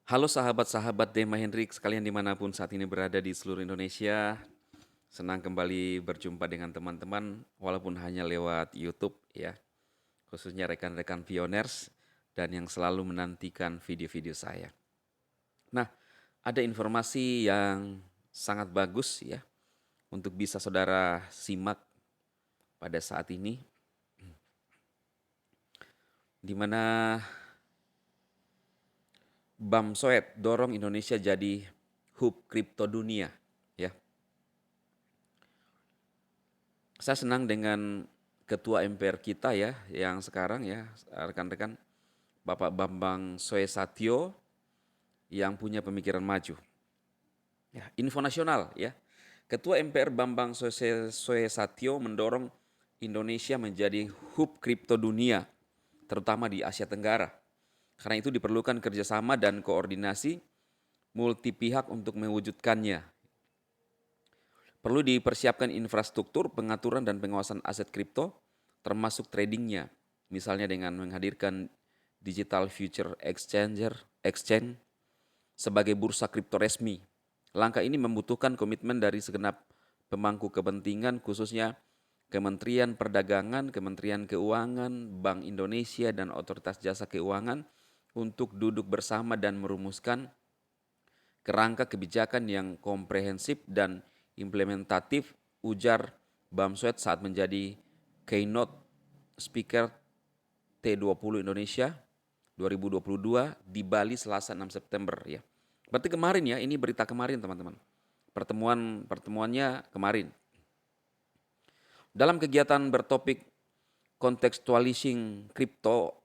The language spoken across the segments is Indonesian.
Halo sahabat-sahabat Dema Hendrik sekalian dimanapun saat ini berada di seluruh Indonesia. Senang kembali berjumpa dengan teman-teman walaupun hanya lewat YouTube ya. Khususnya rekan-rekan pioners dan yang selalu menantikan video-video saya. Nah, ada informasi yang sangat bagus ya untuk bisa saudara simak pada saat ini, di mana Bam Soed dorong Indonesia jadi hub kripto dunia ya. Saya senang dengan Ketua MPR kita ya, yang sekarang ya, rekan-rekan Bapak Bambang Soesatio yang punya pemikiran maju. Ya, info nasional ya. Ketua MPR Bambang Soesatio mendorong Indonesia menjadi hub kripto dunia, terutama di Asia Tenggara. Karena itu diperlukan kerjasama dan koordinasi multi pihak untuk mewujudkannya. Perlu dipersiapkan infrastruktur, pengaturan dan pengawasan aset kripto, termasuk tradingnya. Misalnya dengan menghadirkan Digital Future Exchange sebagai bursa kripto resmi. Langkah ini membutuhkan komitmen dari segenap pemangku kepentingan, khususnya Kementerian Perdagangan, Kementerian Keuangan, Bank Indonesia, dan Otoritas Jasa Keuangan untuk duduk bersama dan merumuskan kerangka kebijakan yang komprehensif dan implementatif, ujar Bamsud saat menjadi keynote speaker T20 Indonesia 2022 di Bali Selasa 6 September ya. Berarti kemarin ya, ini berita kemarin teman-teman. Pertemuannya kemarin. Dalam kegiatan bertopik contextualizing crypto,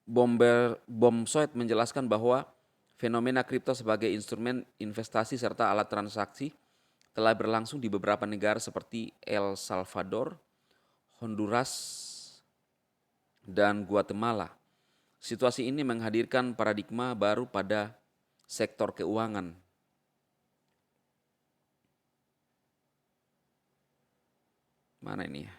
Bomsoid menjelaskan bahwa fenomena kripto sebagai instrumen investasi serta alat transaksi telah berlangsung di beberapa negara seperti El Salvador, Honduras, dan Guatemala. Situasi ini menghadirkan paradigma baru pada sektor keuangan. Mana ini ya?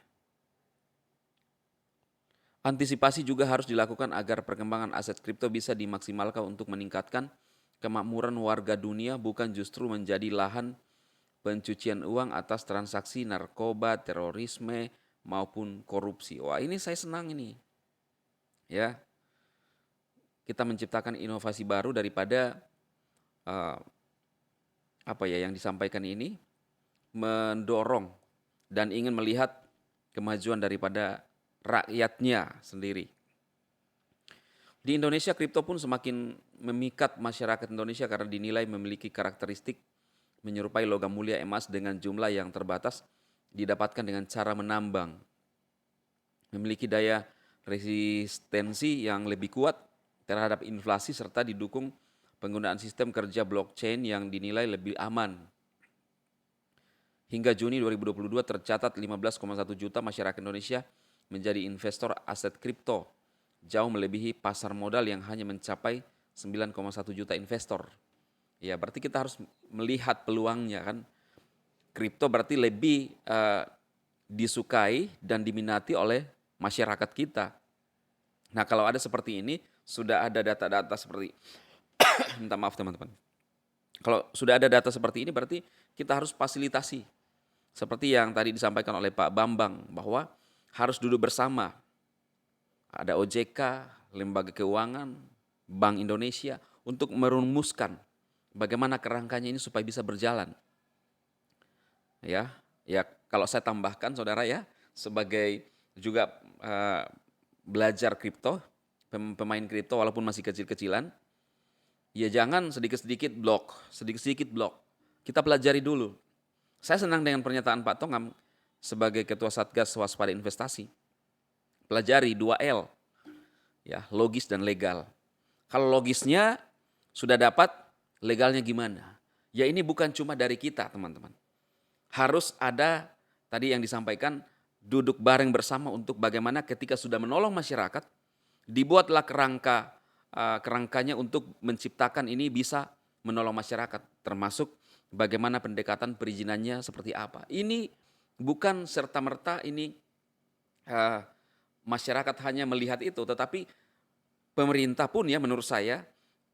Antisipasi juga harus dilakukan agar perkembangan aset kripto bisa dimaksimalkan untuk meningkatkan kemakmuran warga dunia, bukan justru menjadi lahan pencucian uang atas transaksi narkoba, terorisme, maupun korupsi. Wah, ini saya senang ini. Ya, kita menciptakan inovasi baru daripada uh, apa ya yang disampaikan ini, mendorong dan ingin melihat kemajuan daripada rakyatnya sendiri. Di Indonesia, kripto pun semakin memikat masyarakat Indonesia karena dinilai memiliki karakteristik menyerupai logam mulia emas dengan jumlah yang terbatas, didapatkan dengan cara menambang. Memiliki daya resistensi yang lebih kuat terhadap inflasi serta didukung penggunaan sistem kerja blockchain yang dinilai lebih aman. Hingga Juni 2022 tercatat 15,1 juta masyarakat Indonesia menjadi investor aset kripto, jauh melebihi pasar modal yang hanya mencapai 9,1 juta investor. Ya, berarti kita harus melihat peluangnya kan. Kripto berarti lebih disukai dan diminati oleh masyarakat kita. Nah, kalau ada seperti ini, sudah ada data-data seperti minta maaf teman-teman. Kalau sudah ada data seperti ini berarti kita harus fasilitasi. Seperti yang tadi disampaikan oleh Pak Bambang bahwa harus duduk bersama. Ada OJK, Lembaga Keuangan, Bank Indonesia untuk merumuskan bagaimana kerangkanya ini supaya bisa berjalan. Ya, ya kalau saya tambahkan saudara ya, sebagai juga belajar kripto, pemain kripto walaupun masih kecil-kecilan, ya jangan sedikit-sedikit blok, sedikit-sedikit blok. Kita pelajari dulu. Saya senang dengan pernyataan Pak Tongam sebagai Ketua Satgas Waspada Investasi. Pelajari 2L, ya, logis dan legal. Kalau logisnya sudah dapat, legalnya gimana? Ya ini bukan cuma dari kita teman-teman. Harus ada tadi yang disampaikan duduk bareng bersama untuk bagaimana ketika sudah menolong masyarakat, dibuatlah kerangkanya untuk menciptakan ini bisa menolong masyarakat, termasuk bagaimana pendekatan perizinannya seperti apa. Ini bukan serta-merta ini masyarakat hanya melihat itu, tetapi pemerintah pun ya menurut saya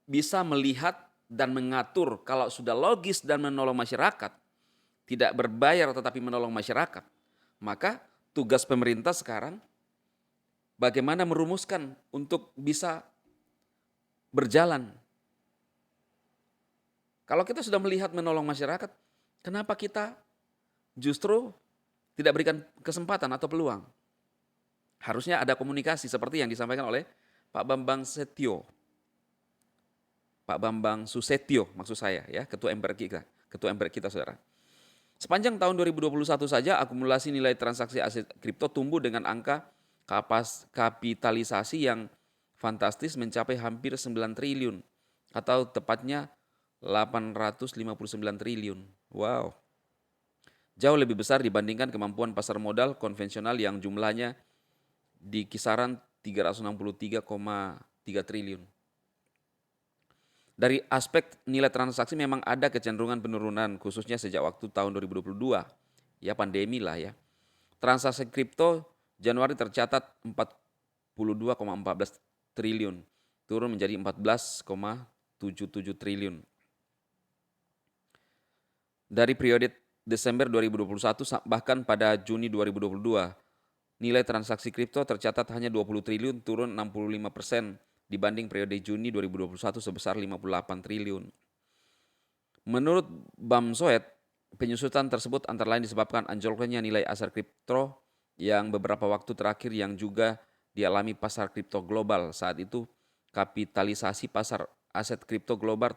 bisa melihat dan mengatur kalau sudah logis dan menolong masyarakat, tidak berbayar tetapi menolong masyarakat, maka tugas pemerintah sekarang bagaimana merumuskan untuk bisa berjalan. Kalau kita sudah melihat menolong masyarakat, kenapa kita justru tidak berikan kesempatan atau peluang? Harusnya ada komunikasi seperti yang disampaikan oleh Pak Bambang Susetio maksud saya ya, ketua MPR kita saudara. Sepanjang tahun 2021 saja akumulasi nilai transaksi aset kripto tumbuh dengan angka kapitalisasi yang fantastis mencapai hampir 9 triliun atau tepatnya 859 triliun. Wow. Jauh lebih besar dibandingkan kemampuan pasar modal konvensional yang jumlahnya di kisaran 363,3 triliun. Dari aspek nilai transaksi memang ada kecenderungan penurunan khususnya sejak waktu tahun 2022. Ya pandemi lah ya. Transaksi kripto Januari tercatat 42,14 triliun, turun menjadi 14,77 triliun. Dari periode Desember 2021 bahkan pada Juni 2022, nilai transaksi kripto tercatat hanya 20 triliun, turun 65% dibanding periode Juni 2021 sebesar 58 triliun. Menurut Bamsoet, penyusutan tersebut antara lain disebabkan anjloknya nilai aset kripto yang beberapa waktu terakhir yang juga dialami pasar kripto global. Saat itu kapitalisasi pasar aset kripto global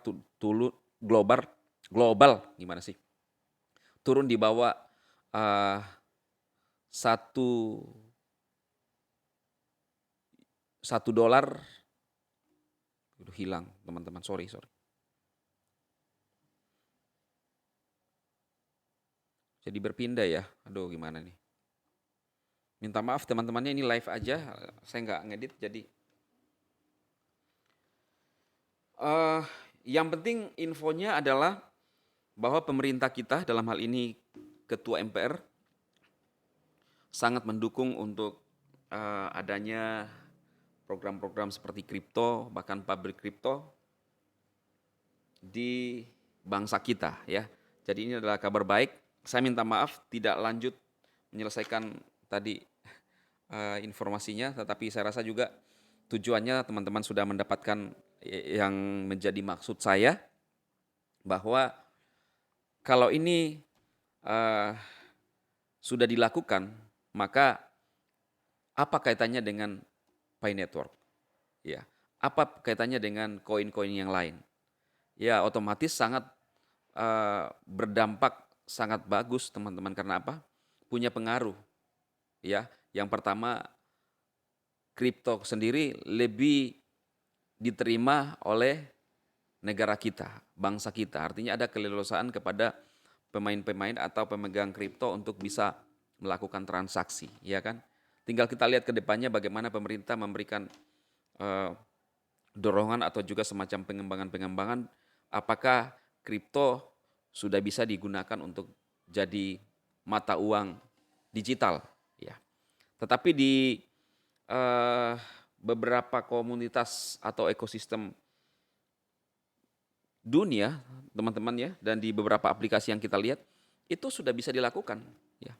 gimana sih? Turun di bawah satu dolar. Udah hilang teman-teman, sorry. Jadi berpindah ya, aduh gimana nih. Minta maaf teman-temannya, ini live aja, saya nggak ngedit jadi. Yang penting infonya adalah bahwa pemerintah kita dalam hal ini Ketua MPR sangat mendukung untuk adanya program-program seperti kripto, bahkan pabrik kripto di bangsa kita ya. Jadi ini adalah kabar baik. Saya minta maaf tidak lanjut menyelesaikan tadi informasinya, tetapi saya rasa juga tujuannya teman-teman sudah mendapatkan yang menjadi maksud saya, bahwa kalau ini sudah dilakukan, maka apa kaitannya dengan Pi Network? Ya, apa kaitannya dengan koin-koin yang lain? Ya, otomatis sangat berdampak sangat bagus teman-teman. Karena apa? Punya pengaruh. Ya, yang pertama kripto sendiri lebih diterima oleh negara kita, bangsa kita. Artinya ada keleluasaan kepada pemain-pemain atau pemegang kripto untuk bisa melakukan transaksi, ya kan? Tinggal kita lihat ke depannya bagaimana pemerintah memberikan dorongan atau juga semacam pengembangan-pengembangan apakah kripto sudah bisa digunakan untuk jadi mata uang digital, ya. Tetapi di beberapa komunitas atau ekosistem dunia, teman-teman ya, dan di beberapa aplikasi yang kita lihat itu sudah bisa dilakukan, ya.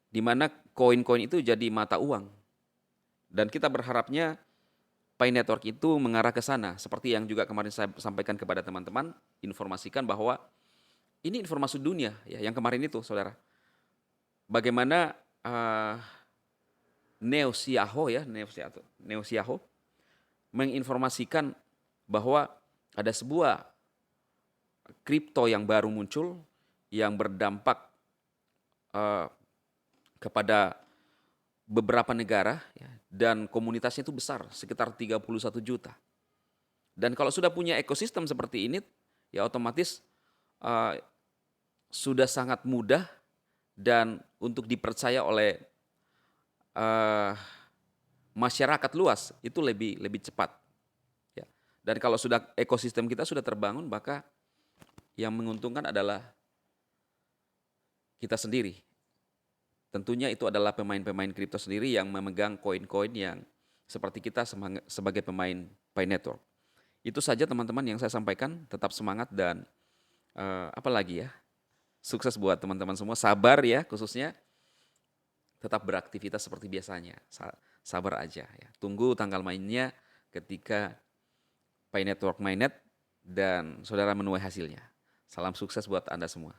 Di mana koin-koin itu jadi mata uang. Dan kita berharapnya Pi Network itu mengarah ke sana, seperti yang juga kemarin saya sampaikan kepada teman-teman, informasikan bahwa ini informasi dunia ya, yang kemarin itu saudara. Bagaimana Neo Xiaoho menginformasikan bahwa ada sebuah kripto yang baru muncul yang berdampak kepada beberapa negara ya, dan komunitasnya itu besar, sekitar 31 juta. Dan kalau sudah punya ekosistem seperti ini, ya otomatis sudah sangat mudah dan untuk dipercaya oleh masyarakat luas itu lebih cepat. Ya. Dan kalau sudah ekosistem kita sudah terbangun, maka yang menguntungkan adalah kita sendiri. Tentunya itu adalah pemain-pemain kripto sendiri yang memegang koin-koin yang seperti kita sebagai pemain Pi Network. Itu saja teman-teman yang saya sampaikan, tetap semangat dan apa lagi ya, sukses buat teman-teman semua, sabar ya khususnya, tetap beraktivitas seperti biasanya, sabar aja ya. Tunggu tanggal mainnya ketika Pi Network mainnet dan saudara menuai hasilnya. Salam sukses buat Anda semua.